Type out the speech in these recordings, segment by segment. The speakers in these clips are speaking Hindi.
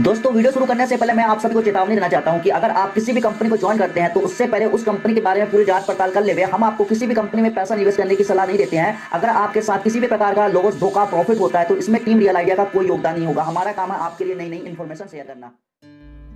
दोस्तों वीडियो शुरू करने से पहले मैं आप सभी को चेतावनी देना चाहता हूं कि अगर आप किसी भी कंपनी को ज्वाइन करते हैं तो उससे पहले उस कंपनी के बारे में पूरी जांच पड़ताल कर लेवे। हम आपको किसी भी कंपनी में पैसा निवेश करने की सलाह नहीं देते हैं। अगर आपके साथ किसी भी प्रकार का लॉस, धोखा, प्रॉफिट होता है तो इसमें टीम रियल आइडिया का कोई योगदान नहीं होगा। हमारा काम है आपके लिए नई नई इन्फॉर्मेशन शेयर करना।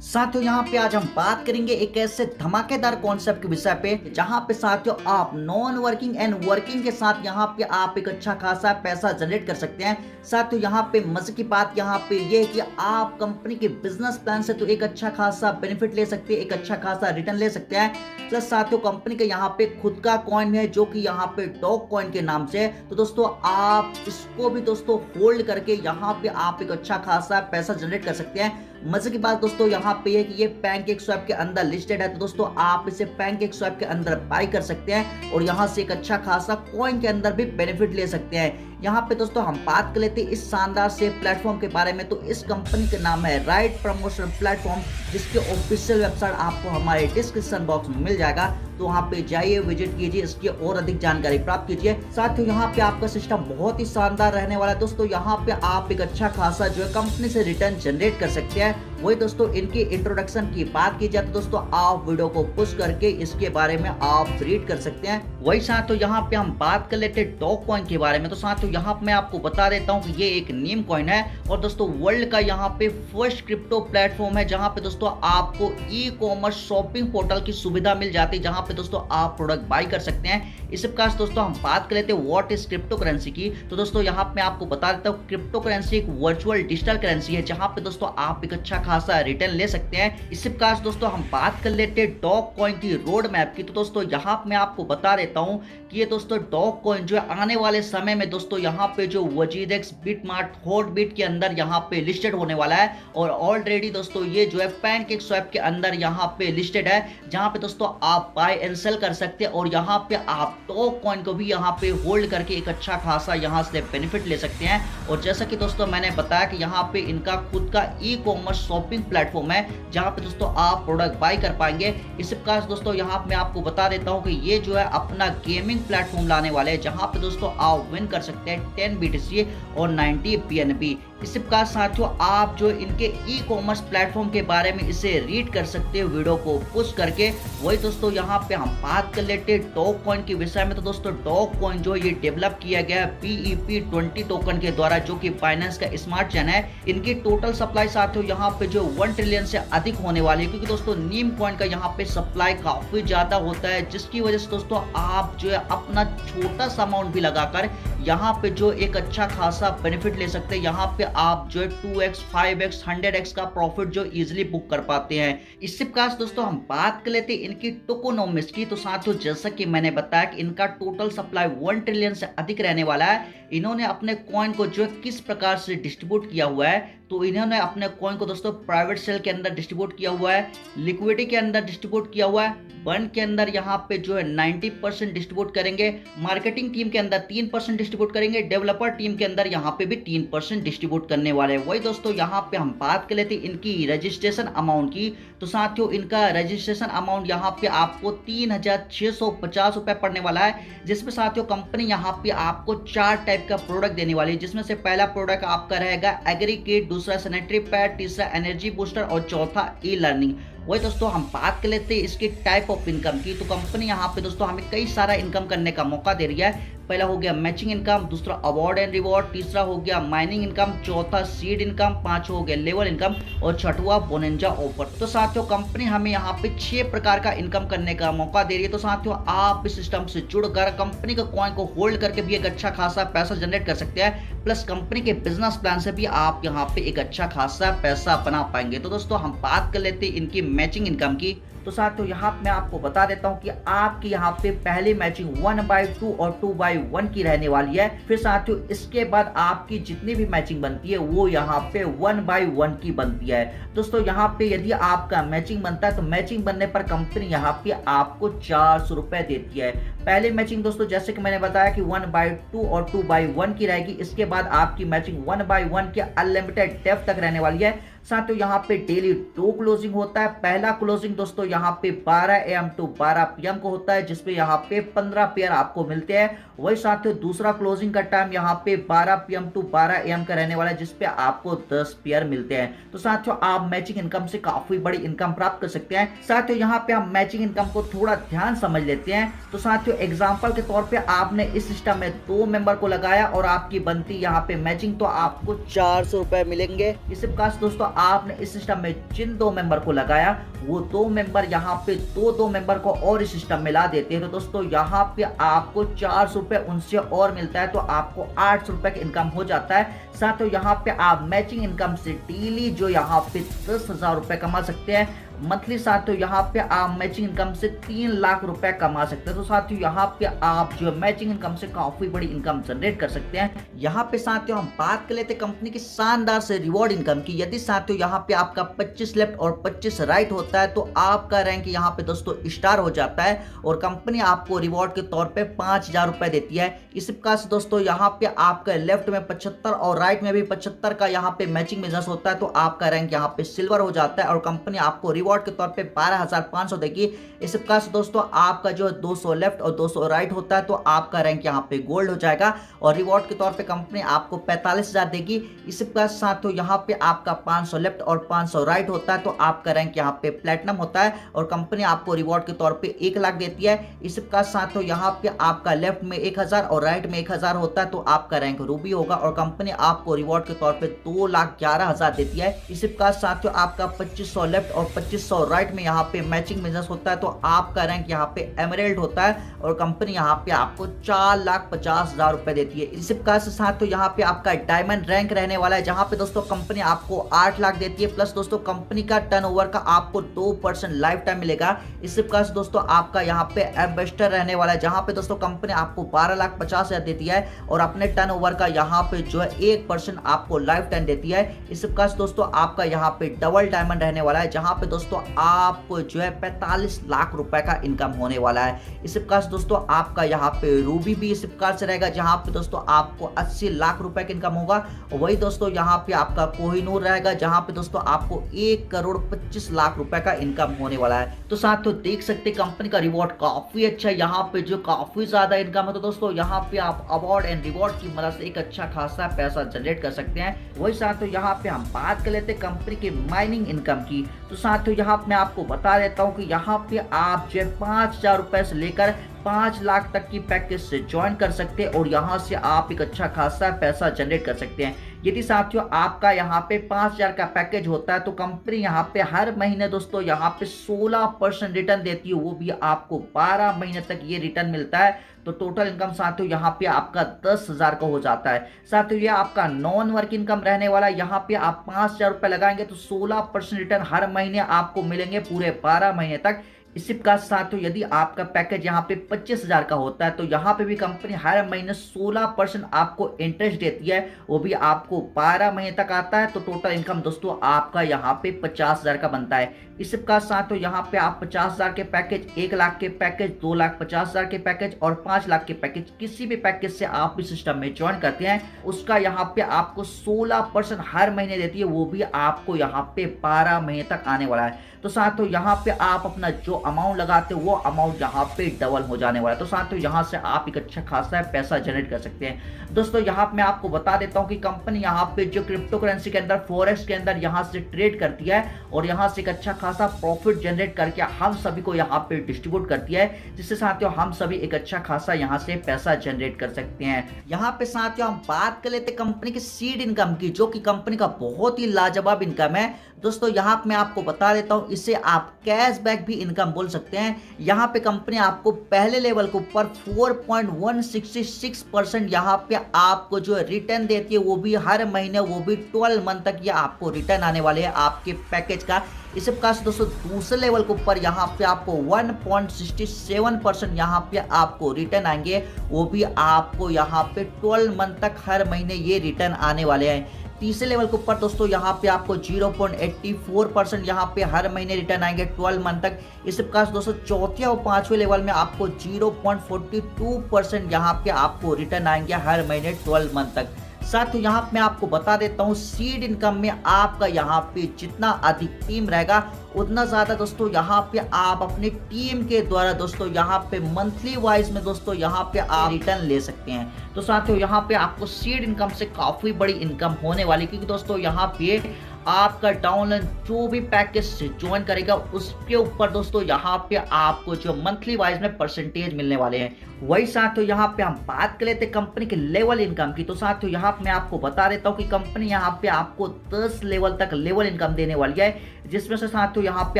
साथियों यहाँ पे आज हम बात करेंगे एक ऐसे धमाकेदार कॉन्सेप्ट के विषय पे जहाँ पे साथियों आप नॉन वर्किंग एंड वर्किंग के साथ यहाँ पे आप एक अच्छा खासा पैसा जनरेट कर सकते हैं। साथियों यहाँ पे मजे की बात यहाँ पे ये है कि आप कंपनी के बिजनेस प्लान से तो एक अच्छा खासा बेनिफिट ले सकते हैं, एक अच्छा खासा रिटर्न ले सकते हैं। प्लस साथियों कंपनी के यहाँ पे खुद का कॉइन है जो कि यहाँ पे डॉग कॉइन के नाम से है। तो दोस्तों आप इसको भी दोस्तों होल्ड करके यहाँ पे आप एक अच्छा खासा पैसा जनरेट कर सकते हैं। मजे की बात दोस्तों यहाँ पे है कि ये पैनकेकस्वैप के अंदर लिस्टेड है, तो दोस्तों आप इसे पैनकेकस्वैप के अंदर बाय कर सकते हैं और यहाँ से एक अच्छा खासा कॉइन के अंदर भी बेनिफिट ले सकते हैं। यहाँ पे दोस्तों हम बात कर लेते हैं इस शानदार से प्लेटफॉर्म के बारे में। तो इस कंपनी का नाम है राइट प्रमोशन प्लेटफॉर्म, जिसके ऑफिशियल वेबसाइट आपको हमारे डिस्क्रिप्शन बॉक्स में मिल जाएगा। तो वहाँ पे जाइए, विजिट कीजिए, इसकी और अधिक जानकारी प्राप्त कीजिए। साथियों यहाँ पे आपका सिस्टम बहुत ही शानदार रहने वाला है। दोस्तों यहाँ पे आप एक अच्छा खासा जो है कंपनी से रिटर्न जनरेट कर सकते हैं। वही दोस्तों इनकी इंट्रोडक्शन की बात की जाए तो दोस्तों आप वीडियो को पुश करके इसके बारे में आप रीड कर सकते हैं। वही साथियों यहाँ पे हम बात कर लेते हैं डॉग कॉइन के बारे में। तो साथियों यहाँ पे मैं आपको बता देता हूँ कि ये एक नीम कॉइन है और दोस्तों वर्ल्ड का यहाँ पे फर्स्ट क्रिप्टो प्लेटफॉर्म है जहाँ पे दोस्तों आपको ई कॉमर्स शॉपिंग पोर्टल की सुविधा मिल जाती है, जहाँ पे दोस्तों आप प्रोडक्ट बाय कर सकते हैं। इसी प्रकार से दोस्तों हम बात कर लेते हैं व्हाट इज क्रिप्टो करेंसी की। तो दोस्तों यहाँ पे मैं आपको बता देता हूँ क्रिप्टो करेंसी एक वर्चुअल डिजिटल करेंसी है जहाँ पे दोस्तों आप एक अच्छा खासा रिटर्न ले सकते हैं। इसी प्रकार से दोस्तों हम बात कर लेते हैं डॉग कॉइन की रोड मैप की। तो दोस्तों यहाँ पे मैं आपको बता देता हूँ कि ये दोस्तों डॉग कॉइन जो है आने वाले समय में दोस्तों यहाँ पे जो वजीरेक्स, बिटमार्ट, हॉटबिट के अंदर यहाँ पे लिस्टेड होने वाला है और ऑलरेडी दोस्तों ये जो है पैनकेकस्वैप के अंदर यहाँ पे लिस्टेड है, जहाँ पे दोस्तों आप बाय एंड सेल कर सकते हैं और यहाँ पे आप डॉग कॉइन को भी यहाँ पे होल्ड करके एक अच्छा खासा यहाँ से बेनिफिट ले सकते हैं। और जैसा कि दोस्तों मैंने बताया कि यहाँ पे इनका खुद का ई कॉमर्स शॉपिंग प्लेटफॉर्म है जहाँ पे दोस्तों आप प्रोडक्ट बाय कर पाएंगे। इस प्रकार से दोस्तों यहाँ पे मैं आपको बता देता हूँ कि ये जो है अपना गेमिंग प्लेटफॉर्म लाने वाले हैं जहाँ पे दोस्तों आप विन कर सकते हैं 10 BTC और 90 PNB। इसी प्रकार साथियों आप जो इनके ई कॉमर्स प्लेटफॉर्म के बारे में इसे रीड कर सकते हैं वीडियो को पुश करके। वही दोस्तों यहाँ पे हम बात कर लेते हैं डॉग कॉइन के विषय में। तो दोस्तों डॉग कॉइन जो ये डेवलप किया गया है BEP20 टोकन के द्वारा, जो कि बाइनेंस का स्मार्ट चेन है। इनकी टोटल सप्लाई साथियों यहाँ पे जो 1 ट्रिलियन से अधिक होने वाली है, क्योंकि दोस्तों नीम कॉइन का यहाँ पे सप्लाई काफी ज्यादा होता है, जिसकी वजह से दोस्तों आप जो है अपना छोटा सा अमाउंट भी लगाकर यहाँ पे जो एक अच्छा खासा बेनिफिट ले सकते हैं। यहाँ पे आप जो है 2x, 5x, 100x का प्रॉफिट जो इजीली बुक कर पाते हैं। इसी प्रकार से दोस्तों हम बात कर लेते हैं इनकी टोकोनॉमिक्स की। तो साथियों जैसा कि मैंने बताया कि इनका टोटल सप्लाई 1 ट्रिलियन से अधिक रहने वाला है। इन्होंने अपने कॉइन को जो है किस प्रकार से डिस्ट्रीब्यूट किया हुआ है, तो इन्होंने अपने कॉइन को दोस्तों प्राइवेट सेल के अंदर डिस्ट्रीब्यूट किया हुआ है, लिक्विडिटी के अंदर डिस्ट्रीब्यूट किया हुआ है, बर्न के अंदर यहाँ पे जो है 90% डिस्ट्रीब्यूट करेंगे, मार्केटिंग टीम के अंदर 3% डिस्ट्रीब्यूट करेंगे, डेवलपर टीम के अंदर यहाँ पे भी 3% डिस्ट्रीब्यूट करने वाले हैं। वही दोस्तों यहाँ पे हम बात कर लेते हैं इनकी रजिस्ट्रेशन अमाउंट की। तो साथियों इनका रजिस्ट्रेशन अमाउंट यहाँ पे आपको 3650 रुपए पड़ने वाला है, जिसमें साथियों कंपनी यहाँ पे आपको 4 टाइप का प्रोडक्ट देने वाली है, जिसमें से पहला प्रोडक्ट आपका रहेगा एग्रीकेट, दूसरा सैनिटरी पैड, तीसरा एनर्जी बूस्टर और चौथा ई लर्निंग। वही दोस्तों हम बात कर लेते हैं इसकी टाइप ऑफ इनकम की। तो कंपनी यहाँ पे दोस्तों हमें कई सारा इनकम करने का मौका दे रही है। पहला हो गया मैचिंग इनकम, दूसरा अवार्ड एंड रिवॉर्ड, तीसरा हो गया माइनिंग इनकम, चौथा सीड इनकम, पांचवा हो गया लेवल इनकम और छठवा बोनेंजा ऑफर। तो साथियों कंपनी हमें यहाँ पे 6 प्रकार का इनकम करने का मौका दे रही है। तो साथियों आप इस सिस्टम से जुड़कर कंपनी का कॉइन को होल्ड करके भी एक अच्छा खासा पैसा जनरेट कर सकते हैं। प्लस कंपनी के बिजनेस प्लान से भी आप यहाँ पे एक अच्छा खासा पैसा बना पाएंगे। तो दोस्तों हम बात कर लेते हैं इनकी मैचिंग इनकम की। तो साथियों यहाँ मैं आपको बता देता हूँ कि आपकी यहाँ पे पहली मैचिंग 1/2 और 2/1 की रहने वाली है। फिर साथियों इसके बाद आपकी जितनी भी मैचिंग बनती है वो यहाँ पे 1/1 की बनती है। दोस्तों यहाँ पे यदि आपका मैचिंग बनता है तो मैचिंग बनने पर कंपनी यहाँ पे आपको 400 रुपए देती है। पहली मैचिंग दोस्तों जैसे कि मैंने बताया कि 1/2 और 2/1 की रहेगी। इसके बाद आपकी मैचिंग 1/1 के अनलिमिटेड डेप्थ तक रहने वाली है। साथियों यहाँ पे डेली 2 क्लोजिंग होता है। पहला क्लोजिंग दोस्तों यहाँ पे 12 AM टू 12 PM को होता है, जिसपे यहाँ पे 15 पेयर आपको मिलते हैं। वही साथियों दूसरा क्लोजिंग का टाइम यहाँ पे 12 PM टू 12 AM का रहने वाला है, जिसपे आपको 10 पेयर मिलते हैं। तो साथियों आप मैचिंग इनकम से काफी बड़ी इनकम प्राप्त कर सकते हैं। साथियों यहाँ पे हम मैचिंग इनकम को थोड़ा ध्यान समझ लेते हैं। तो साथियों एग्जाम्पल के तौर पे आपने इस सिस्टम में 2 मेंबर को लगाया और आपकी बनती यहाँ पे मैचिंग, तो आपको 400 रुपए मिलेंगे। इसी प्रकार से दोस्तों आपने इस सिस्टम में जिन 2 मेंबर को लगाया वो 2 मेंबर यहाँ पे 2 मेंबर को और इस सिस्टम में ला देते हैं, तो दोस्तों यहाँ पे आपको 400 रुपए उनसे और मिलता है, तो आपको 800 रुपए की इनकम हो जाता है। साथियों यहाँ पे आप मैचिंग इनकम से डेली जो यहाँ पे 10,000 रुपए कमा सकते हैं मंथली। साथियों यहाँ पे आप मैचिंग इनकम से 3 लाख रुपए कमा सकते हैं। तो साथियों यहाँ पे आप जो मैचिंग इनकम से काफी बड़ी इनकम जनरेट कर सकते हैं। यहाँ पे साथियों हम बात कर लेते हैं कंपनी की शानदार से रिवॉर्ड इनकम की। यदि साथियों यहाँ पे आपका 25 लेफ्ट और 25 राइट होता है तो आपका रैंक यहाँ पे दोस्तों स्टार हो जाता है और कंपनी आपको रिवॉर्ड के तौर पे 5,000 रुपए देती है। इसी प्रकार से दोस्तों यहाँ पे आपका लेफ्ट में 75 और राइट में भी 75 का यहाँ पे मैचिंग बिजनेस होता है, तो आपका रैंक यहाँ पे सिल्वर हो जाता है और कंपनी आपको रिवॉर्ड के तौर पे 12,500 देगी। इस प्रकार से दोस्तों आपका जो 200 लेफ्ट और 200 राइट होता है तो आपका रैंक यहाँ पे गोल्ड हो जाएगा और रिवॉर्ड के तौर पे कंपनी आपको 45,000 देगी। इस प्रकार से साथियों यहाँ पे आपका 500 लेफ्ट और 500 राइट होता है तो आपका रैंक यहाँ पे प्लेटिनम होता है और कंपनी आपको रिवॉर्ड के तौर पे 1 लाख देती है। इस प्रकार से साथियों यहाँ पे आपका लेफ्ट में 1,000 और राइट में 1,000 होता है तो आपका रैंक रूबी होगा और कंपनी आपको रिवॉर्ड के तौर पे 2,11,000 देती है। इसी प्रकार साथियों आपका 2500 लेफ्ट और 2500 राइट में यहाँ पे मैचिंग बिजनेस होता है तो आपका रैंक यहाँ पे एमरेल्ड होता है और कंपनी यहाँ पे आपको 4,50,000 रुपए देती है। इसी प्रकार से साथियों यहाँ पे आपका डायमंड रैंक रहने वाला है, जहां पे दोस्तों कंपनी आपको 8 लाख देती है प्लस दोस्तों कंपनी का टर्नओवर का आपको 2% लाइफ टाइम मिलेगा। इसी प्रकार से दोस्तों आपका यहाँ पे एम्बेसडर रहने वाला है, जहां पे दोस्तों कंपनी आपको 12,50,000 देती है और अपने टर्नओवर का यहाँ पे जो है 1% आपको लाइफ टाइम देती है। इसी प्रकार से दोस्तों आपका यहाँ पे डबल डायमंड रहने वाला है, जहां पे दोस्तों आपको जो है 45 लाख रुपए का इनकम होने वाला है। इसी प्रकार से दोस्तों आपका यहाँ पे रूबी भी इसी प्रकार से रहेगा, जहां पे दोस्तों आपको 80 लाख रुपए का इनकम होगा। वही दोस्तों यहाँ पे आपका कोहिनूर रहेगा, जहां पे दोस्तों आपको 1,25,00,000 रुपए का इनकम होने वाला है। तो साथियों देख सकते हैं कंपनी का रिवॉर्ड काफी अच्छा है, यहाँ पे जो काफी ज्यादा इनकम है। तो दोस्तों यहाँ पे आप अवार्ड एंड रिवॉर्ड की मदद से एक अच्छा खासा पैसा जनरेट कर सकते हैं। वही साथियों यहाँ पे हम बात कर लेते हैं कंपनी की माइनिंग इनकम की। तो साथियों यहाँ मैं आपको बता देता हूँ कि यहाँ पे आप जो 5,000 रुपए से लेकर 5 लाख तक की पैकेज से ज्वाइन कर सकते हैं और यहाँ से आप एक अच्छा खासा पैसा जनरेट कर सकते हैं। यदि साथियों आपका यहाँ पे 5,000 का पैकेज होता है तो कंपनी यहाँ पे हर महीने दोस्तों यहाँ पे 16% रिटर्न देती है, वो भी आपको 12 महीने तक ये रिटर्न मिलता है। तो टोटल इनकम साथियों यहाँ पे आपका 10,000 का हो जाता है। साथियों ये आपका नॉन वर्क इनकम रहने वाला है, यहाँ पे आप 5,000 रुपए लगाएंगे तो 16% रिटर्न हर महीने आपको मिलेंगे पूरे 12 महीने तक। इसी प्रकार साथियों यदि आपका पैकेज यहाँ पे 25,000 का होता है तो यहाँ पे भी कंपनी हर महीने 16% आपको इंटरेस्ट देती है, वो भी आपको 12 महीने तक आता है। तो टोटल इनकम दोस्तों आपका यहाँ पे 50,000 का बनता है। इसी प्रकार साथियों यहाँ पे आप 50,000 के पैकेज, 1 लाख के पैकेज, 2,50,000 के पैकेज और 5 लाख के पैकेज, किसी भी पैकेज से आप इस सिस्टम में ज्वाइन करते हैं उसका यहाँ पे आपको 16% हर महीने देती है, वो भी आपको यहाँ पे 12 महीने तक आने वाला है। तो साथियों यहाँ पे आप अपना जो अमाउंट लगाते हो वो अमाउंट यहाँ पे डबल हो जाने वाला है। तो साथियों यहाँ से आप एक अच्छा खासा पैसा जनरेट कर सकते हैं। दोस्तों यहाँ पे मैं आपको बता देता हूँ कि कंपनी यहाँ पे जो क्रिप्टो करेंसी के अंदर, फॉरेक्स के अंदर यहाँ से ट्रेड करती है और यहाँ से एक अच्छा खासा प्रॉफिट जनरेट करके हम सभी को यहाँ पे डिस्ट्रीब्यूट करती है, जिससे साथियों हम सभी एक अच्छा खासा यहाँ से पैसा जनरेट कर सकते हैं। यहाँ पे साथियों हम बात कर लेते कंपनी की सीड इनकम की, जो कि कंपनी का बहुत ही लाजवाब इनकम है। दोस्तों यहाँ मैं आपको बता देता हूँ, इसे आप कैशबैक भी इनकम बोल सकते हैं। यहाँ पे कंपनी आपको पहले लेवल के ऊपर 4.166% यहाँ पे आपको जो रिटर्न देती है, वो भी हर महीने, वो भी 12 मंथ तक ये आपको रिटर्न आने वाले हैं आपके पैकेज का। इस प्रकार से दोस्तों दूसरे लेवल के ऊपर यहाँ पे आपको 1.67% यहाँ पे आपको रिटर्न आएंगे, वो भी आपको यहाँ पे 12 मंथ तक हर महीने ये रिटर्न आने वाले हैं। तीसरे लेवल के ऊपर दोस्तों यहाँ पे आपको 0.84% यहाँ पे हर महीने रिटर्न आएंगे 12 मंथ तक। इस प्रकार से दोस्तों चौथे और पांचवें लेवल में आपको 0.42% यहाँ पे आपको रिटर्न आएंगे हर महीने 12 मंथ तक। साथियों यहाँ पे मैं आपको बता देता हूँ, सीड इनकम में आपका यहाँ पे जितना अधिक टीम रहेगा उतना ज्यादा दोस्तों यहाँ पे आप अपनी टीम के द्वारा दोस्तों यहाँ पे मंथली वाइज में दोस्तों यहाँ पे आप रिटर्न ले सकते हैं। तो साथियों यहाँ पे आपको सीड इनकम से काफी बड़ी इनकम होने वाली, क्योंकि दोस्तों यहाँ पे आपका डाउनलाइन जो भी पैकेज से ज्वाइन करेगा उसके ऊपर दोस्तों यहाँ पे आपको जो मंथली वाइज में परसेंटेज मिलने वाले हैं। वही साथियों यहाँ पे हम बात कर लेते हैं कंपनी के लेवल इनकम की। तो साथियों यहाँ पे मैं आपको बता देता हूँ कि कंपनी यहाँ पे आपको 10 लेवल तक लेवल इनकम देने वाली है, जिसमें से साथियों यहाँ पे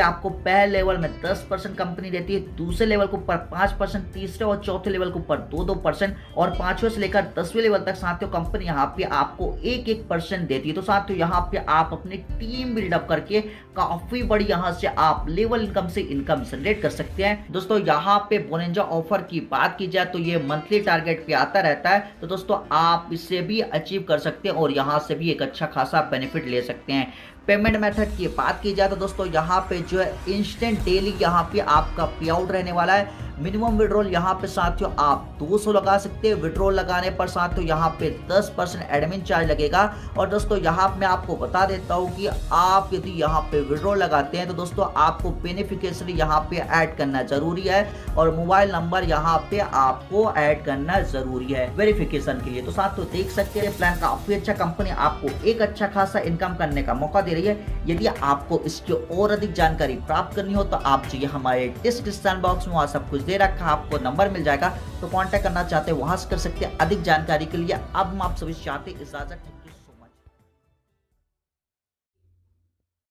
आपको पहले लेवल में 10% कंपनी देती है, दूसरे लेवल के ऊपर 5%, तीसरे और चौथे लेवल के ऊपर 2-2% और 5वें से लेकर 10वें लेवल तक साथियों कंपनी यहाँ पे आपको 1-1% देती है। तो साथियों यहाँ पे आप अपनी टीम बिल्डअप करके काफी बड़ी यहाँ से आप लेवल इनकम से इनकम जनरेट कर सकते हैं। दोस्तों यहाँ पे बोनेंजा ऑफर की बात की जाए तो ये मंथली टारगेट पे आता रहता है, तो दोस्तों आप इससे भी अचीव कर सकते हैं और यहाँ से भी एक अच्छा खासा बेनिफिट ले सकते हैं। पेमेंट मेथड की बात की जाए तो दोस्तों यहाँ पे जो है इंस्टेंट डेली यहाँ पे आपका पे आउट रहने वाला है। मिनिमम विड्रॉल यहाँ पे साथियों आप 200 लगा सकते हैं। विड्रॉल लगाने पर साथियों यहाँ पे 10% एडमिन चार्ज लगेगा। और दोस्तों यहाँ मैं आपको बता देता हूँ कि आप यदि यहाँ पे विड्रॉल लगाते हैं तो दोस्तों आपको बेनिफिशियरी यहाँ पे ऐड करना जरूरी है और मोबाइल नंबर यहाँ पे आपको ऐड करना जरूरी है वेरिफिकेशन के लिए। तो साथियों देख सकते हैं प्लान काफी अच्छा, कंपनी आपको एक अच्छा खासा इनकम करने का मौका दे रही है। यदि आपको इसकी और अधिक जानकारी प्राप्त करनी हो तो आप चाहिए हमारे डिस्क्रिप्शन बॉक्स में, वहां सब कुछ दे रखा, आपको नंबर मिल जाएगा, तो कांटेक्ट करना चाहते हैं वहां से कर सकते हैं अधिक जानकारी के लिए। अब हम आप सभी चाहते इजाजत।